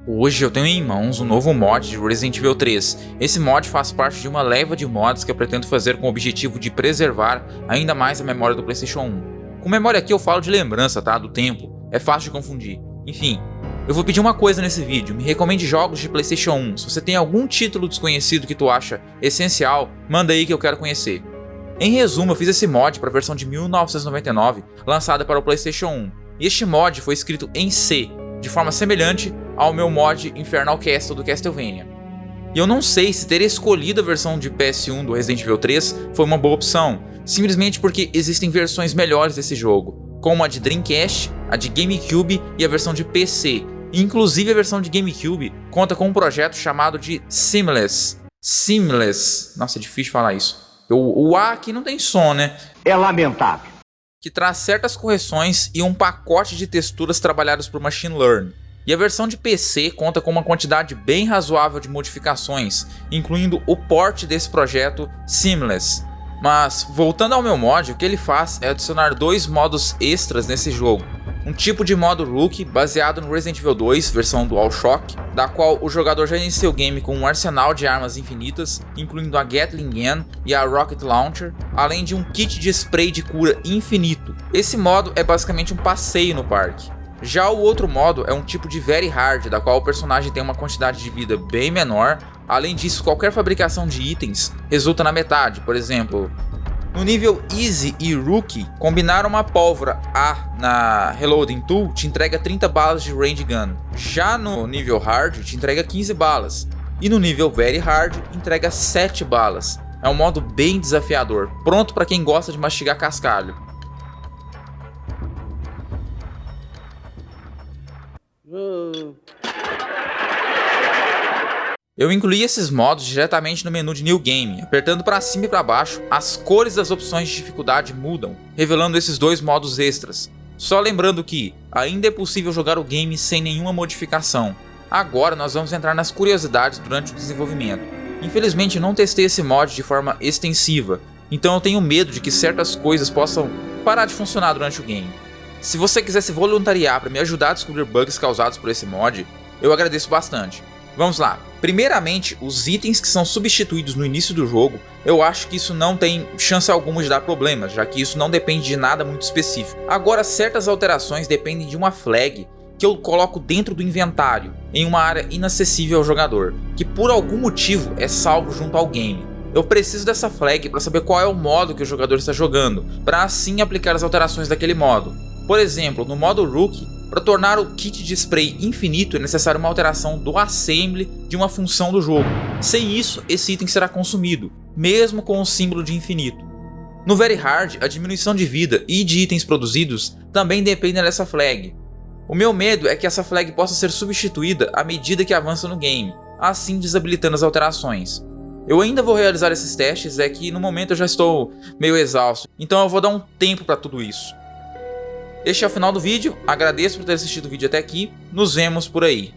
Hoje eu tenho em mãos um novo mod de Resident Evil 3. Esse mod faz parte de uma leva de mods que eu pretendo fazer com o objetivo de preservar ainda mais a memória do PlayStation 1. Com memória aqui eu falo de lembrança, tá? Do tempo. É fácil de confundir. Enfim, eu vou pedir uma coisa nesse vídeo. Me recomende jogos de PlayStation 1. Se você tem algum título desconhecido que tu acha essencial, manda aí que eu quero conhecer. Em resumo, eu fiz esse mod para a versão de 1999, lançada para o PlayStation 1. E este mod foi escrito em C, de forma semelhante ao meu mod Infernal Castle do Castlevania. E eu não sei se ter escolhido a versão de PS1 do Resident Evil 3 foi uma boa opção, simplesmente porque existem versões melhores desse jogo, como a de Dreamcast, a de GameCube e a versão de PC. E, inclusive a versão de GameCube conta com um projeto chamado de Seamless. Nossa, é difícil falar isso. O A aqui não tem som, né? É lamentável. Que traz certas correções e um pacote de texturas trabalhados por Machine Learn. E a versão de PC conta com uma quantidade bem razoável de modificações, incluindo o port desse projeto Seamless. Mas, voltando ao meu mod, o que ele faz é adicionar dois modos extras nesse jogo. Um tipo de modo Rookie, baseado no Resident Evil 2, versão DualShock, da qual o jogador já inicia o game com um arsenal de armas infinitas, incluindo a Gatling Gun e a Rocket Launcher, além de um kit de spray de cura infinito. Esse modo é basicamente um passeio no parque. Já o outro modo é um tipo de Very Hard, da qual o personagem tem uma quantidade de vida bem menor. Além disso, qualquer fabricação de itens resulta na metade. Por exemplo, no nível Easy e Rookie, combinar uma pólvora A na Reloading Tool te entrega 30 balas de Range Gun. Já no nível Hard, te entrega 15 balas. E no nível Very Hard, entrega 7 balas. É um modo bem desafiador, pronto para quem gosta de mastigar cascalho. Eu incluí esses modos diretamente no menu de New Game. Apertando para cima e para baixo, as cores das opções de dificuldade mudam, revelando esses dois modos extras. Só lembrando que ainda é possível jogar o game sem nenhuma modificação. Agora nós vamos entrar nas curiosidades durante o desenvolvimento. Infelizmente não testei esse mod de forma extensiva, então eu tenho medo de que certas coisas possam parar de funcionar durante o game. Se você quiser se voluntariar para me ajudar a descobrir bugs causados por esse mod, eu agradeço bastante. Vamos lá. Primeiramente, os itens que são substituídos no início do jogo, eu acho que isso não tem chance alguma de dar problemas, já que isso não depende de nada muito específico. Agora, certas alterações dependem de uma flag que eu coloco dentro do inventário, em uma área inacessível ao jogador, que por algum motivo é salvo junto ao game. Eu preciso dessa flag para saber qual é o modo que o jogador está jogando, para assim aplicar as alterações daquele modo. Por exemplo, no modo Rookie, para tornar o kit de spray infinito é necessário uma alteração do assembly de uma função do jogo. Sem isso, esse item será consumido, mesmo com o símbolo de infinito. No Very Hard, a diminuição de vida e de itens produzidos também dependem dessa flag. O meu medo é que essa flag possa ser substituída à medida que avança no game, assim desabilitando as alterações. Eu ainda vou realizar esses testes, é que no momento eu já estou meio exausto, então eu vou dar um tempo para tudo isso. Este é o final do vídeo, agradeço por ter assistido o vídeo até aqui, nos vemos por aí.